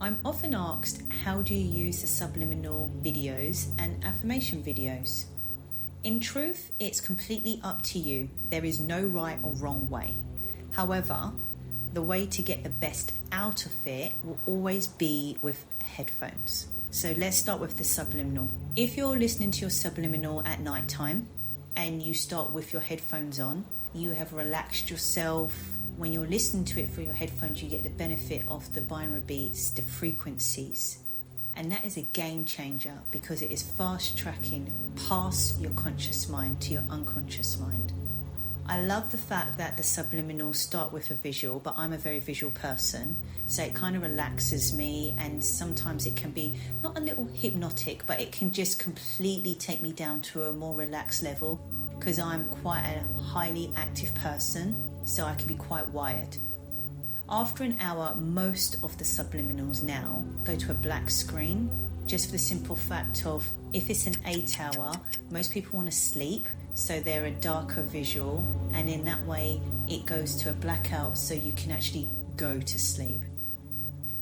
I'm often asked, how do you use the subliminal videos and affirmation videos? In truth, it's completely up to you. There is no right or wrong way. However, the way to get the best out of it will always be with headphones. So let's start with the subliminal. If you're listening to your subliminal at night time and you start with your headphones on, you have relaxed yourself. When you're listening to it through your headphones, you get the benefit of the binaural beats, the frequencies. And that is a game changer because it is fast tracking past your conscious mind to your unconscious mind. I love the fact that the subliminals start with a visual, but I'm a very visual person, so it kind of relaxes me, and sometimes it can be not a little hypnotic, but it can just completely take me down to a more relaxed level because I'm quite a highly active person, so I can be quite wired. After an hour, most of the subliminals now go to a black screen, just for the simple fact of, if it's an 8 hour, most people want to sleep, so they're a darker visual, and in that way it goes to a blackout so you can actually go to sleep.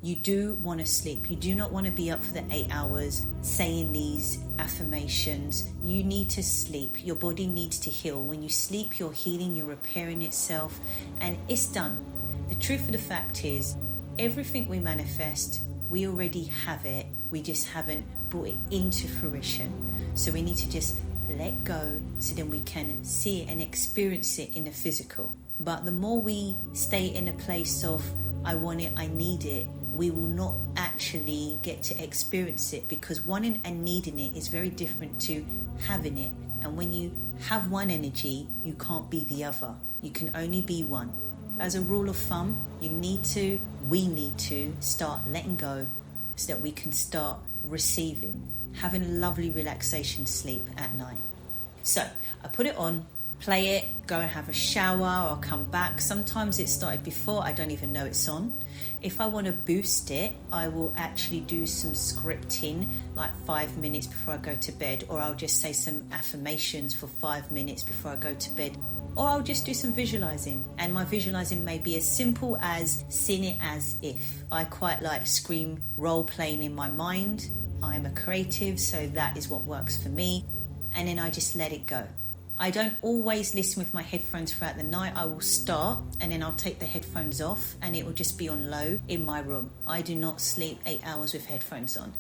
You do want to sleep. You do not want to be up for the 8 hours saying these affirmations. You need to sleep. Your body needs to heal. When you sleep, you're healing, you're repairing itself, and it's done. The truth of the fact is, everything we manifest, we already have it. We just haven't brought it into fruition. So we need to just let go so then we can see it and experience it in the physical. But the more we stay in a place of, I want it, I need it, we will not actually get to experience it, because wanting and needing it is very different to having it. And when you have one energy, you can't be the other. You can only be one. As a rule of thumb, we need to start letting go so that we can start receiving, having a lovely relaxation sleep at night. So I put it on, play it, go and have a shower or come back. Sometimes it started before, I don't even know it's on. If I want to boost it, I will actually do some scripting, like 5 minutes before I go to bed, or I'll just say some affirmations for 5 minutes before I go to bed. Or I'll just do some visualizing, and my visualizing may be as simple as seeing it as if. I quite like screen role playing in my mind. I'm a creative, so that is what works for me. And then I just let it go. I don't always listen with my headphones throughout the night. I will start and then I'll take the headphones off and it will just be on low in my room. I do not sleep 8 hours with headphones on.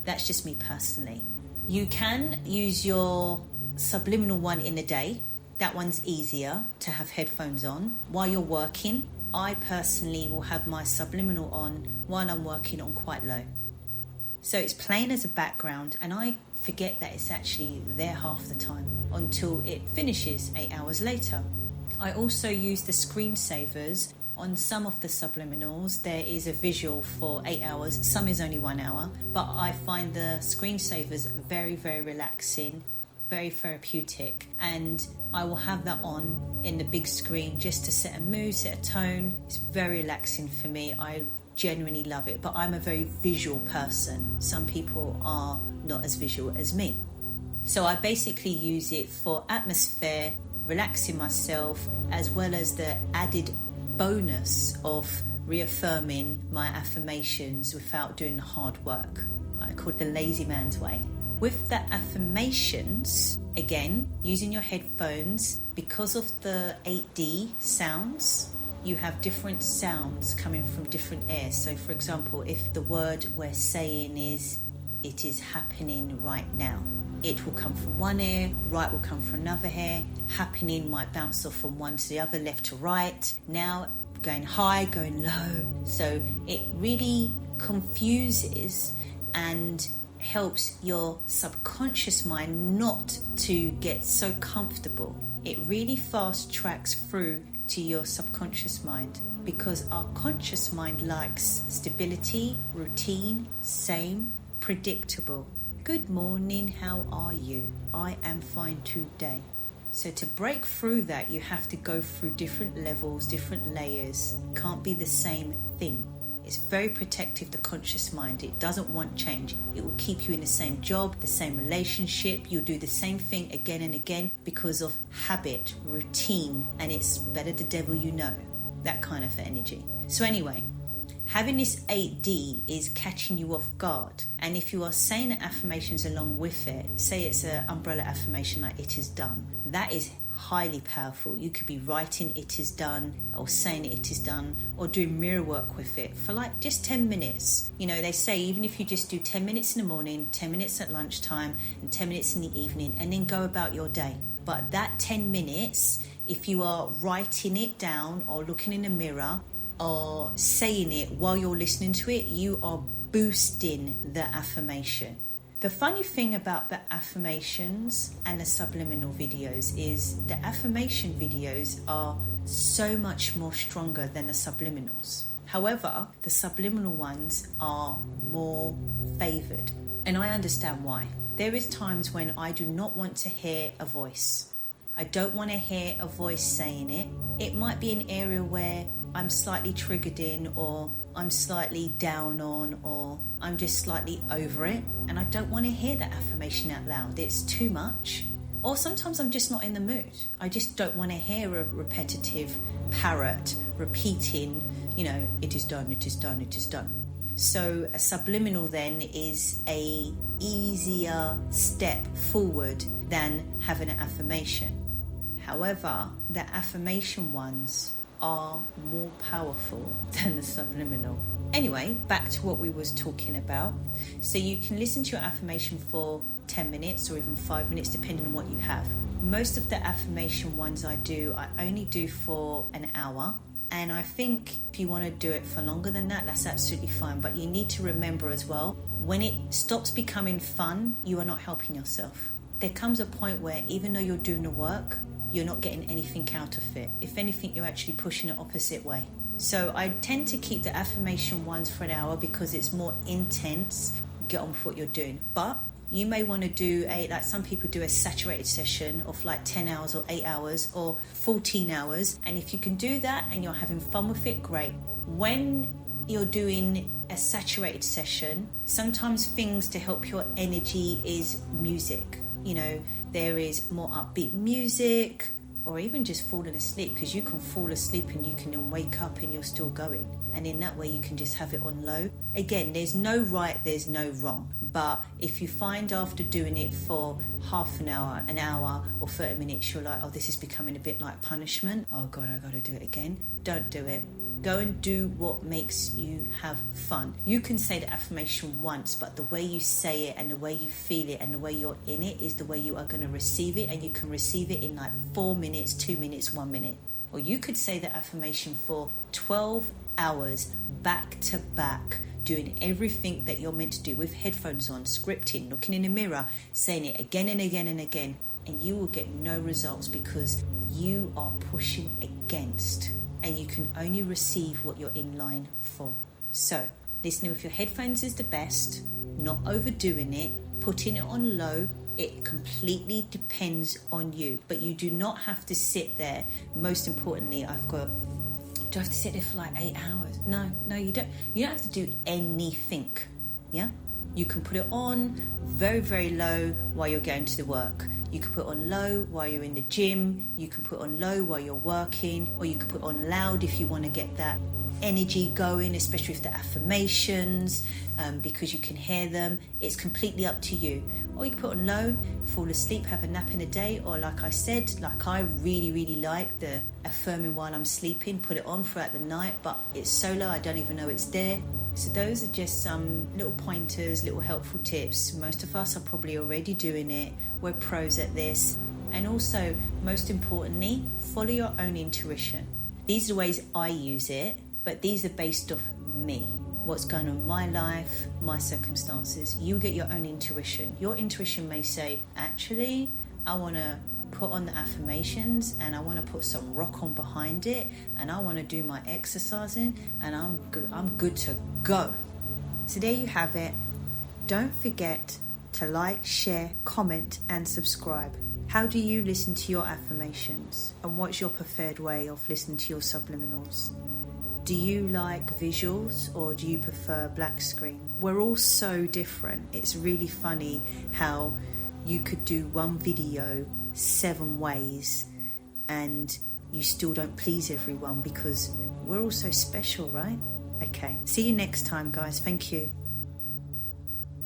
That's just me personally. You can use your subliminal one in the day. That one's easier to have headphones on while you're working. I personally will have my subliminal on while I'm working on quite low. So it's playing as a background, and I forget that it's actually there half the time until it finishes 8 hours later. I also use the screensavers on some of the subliminals. There is a visual for 8 hours, some is only 1 hour, but I find the screensavers very, very relaxing, very therapeutic, and I will have that on in the big screen just to set a mood, set a tone. It's very relaxing for me. I genuinely love it, but I'm a very visual person. Some people are not as visual as me. So I basically use it for atmosphere, relaxing myself, as well as the added bonus of reaffirming my affirmations without doing the hard work. I call it the lazy man's way. With the affirmations, again, using your headphones, because of the 8D sounds, you have different sounds coming from different airs. So for example, if the word we're saying is, it is happening right now, it will come from one ear, right will come from another ear, happening might bounce off from one to the other, left to right, now going high, going low. So it really confuses and helps your subconscious mind not to get so comfortable. It really fast tracks through to your subconscious mind, because our conscious mind likes stability, routine, same, predictable. Good morning, how are you? I am fine today. So to break through that, you have to go through different levels, different layers. Can't be the same thing. It's very protective, the conscious mind. It doesn't want change. It will keep you in the same job, the same relationship. You'll do the same thing again and again because of habit, routine, and it's better the devil you know. That kind of energy. So anyway, Having this 8D is catching you off guard. And if you are saying the affirmations along with it, say it's an umbrella affirmation like "it is done," that is highly powerful. You could be writing "it is done" or saying "it is done" or doing mirror work with it for like just 10 minutes. You know, they say even if you just do 10 minutes in the morning, 10 minutes at lunchtime and 10 minutes in the evening, and then go about your day. But that 10 minutes, if you are writing it down or looking in the mirror or saying it while you're listening to it, you are boosting the affirmation. The funny thing about the affirmations and the subliminal videos is the affirmation videos are so much more stronger than the subliminals. However, the subliminal ones are more favored, and I understand why. There is times when I do not want to hear a voice. I don't want to hear a voice saying it. It might be an area where I'm slightly triggered in, or I'm slightly down on, or I'm just slightly over it, and I don't want to hear that affirmation out loud. It's too much. Or sometimes I'm just not in the mood. I just don't want to hear a repetitive parrot repeating, "it is done, it is done, it is done." So a subliminal then is a easier step forward than having an affirmation. However, the affirmation ones are more powerful than the subliminal. Anyway, back to what we was talking about. So you can listen to your affirmation for 10 minutes or even 5 minutes depending on what you have. Most of the affirmation ones I only do for an hour, and I think if you want to do it for longer than that, that's absolutely fine. But you need to remember as well, when it stops becoming fun, you are not helping yourself. There comes a point where even though you're doing the work, you're not getting anything out of it. If anything, you're actually pushing it opposite way. So I tend to keep the affirmation ones for an hour because it's more intense. Get on with what you're doing. But you may want to do like some people do a saturated session of like 10 hours or 8 hours or 14 hours. And if you can do that and you're having fun with it, great. When you're doing a saturated session, sometimes things to help your energy is music. There is more upbeat music, or even just falling asleep, because you can fall asleep and you can then wake up and you're still going. And in that way, you can just have it on low. Again, there's no right, there's no wrong. But if you find after doing it for half an hour, or 30 minutes, you're like, oh, this is becoming a bit like punishment. Oh God, I got to do it again. Don't do it. Go and do what makes you have fun. You can say the affirmation once, but the way you say it and the way you feel it and the way you're in it is the way you are going to receive it, and you can receive it in like 4 minutes, 2 minutes, 1 minute. Or you could say the affirmation for 12 hours back to back, doing everything that you're meant to do with headphones on, scripting, looking in the mirror, saying it again and again and again, and you will get no results because you are pushing against. And you can only receive what you're in line for. So, listening with your headphones is the best, not overdoing it, putting it on low. It completely depends on you. But you do not have to sit there. Most importantly, do I have to sit there for like 8 hours? No, you don't. You don't have to do anything. Yeah? You can put it on very, very low while you're going to the work. You can put it on low while you're in the gym. You can put it on low while you're working. Or you can put it on loud if you want to get that energy going, especially with the affirmations, because you can hear them. It's completely up to you. Or you can put it on low, fall asleep, have a nap in the day. Or like I said, like I really, really like the affirming while I'm sleeping. Put it on throughout the night, but it's so low I don't even know it's there. So those are just some little pointers, little helpful tips. Most of us are probably already doing it. We're pros at this. And also, most importantly, follow your own intuition. These are the ways I use it, but these are based off me. What's going on in my life, my circumstances. You get your own intuition. Your intuition may say, actually, I want to put on the affirmations and I want to put some rock on behind it and I want to do my exercising and I'm good to go. So there you have it. Don't forget to like, share, comment and subscribe. How do you listen to your affirmations, and what's your preferred way of listening to your subliminals? Do you like visuals or do you prefer black screen? We're all so different. It's really funny how you could do one video 7 ways and you still don't please everyone, because we're all so special, right? Okay, see you next time, guys. Thank you.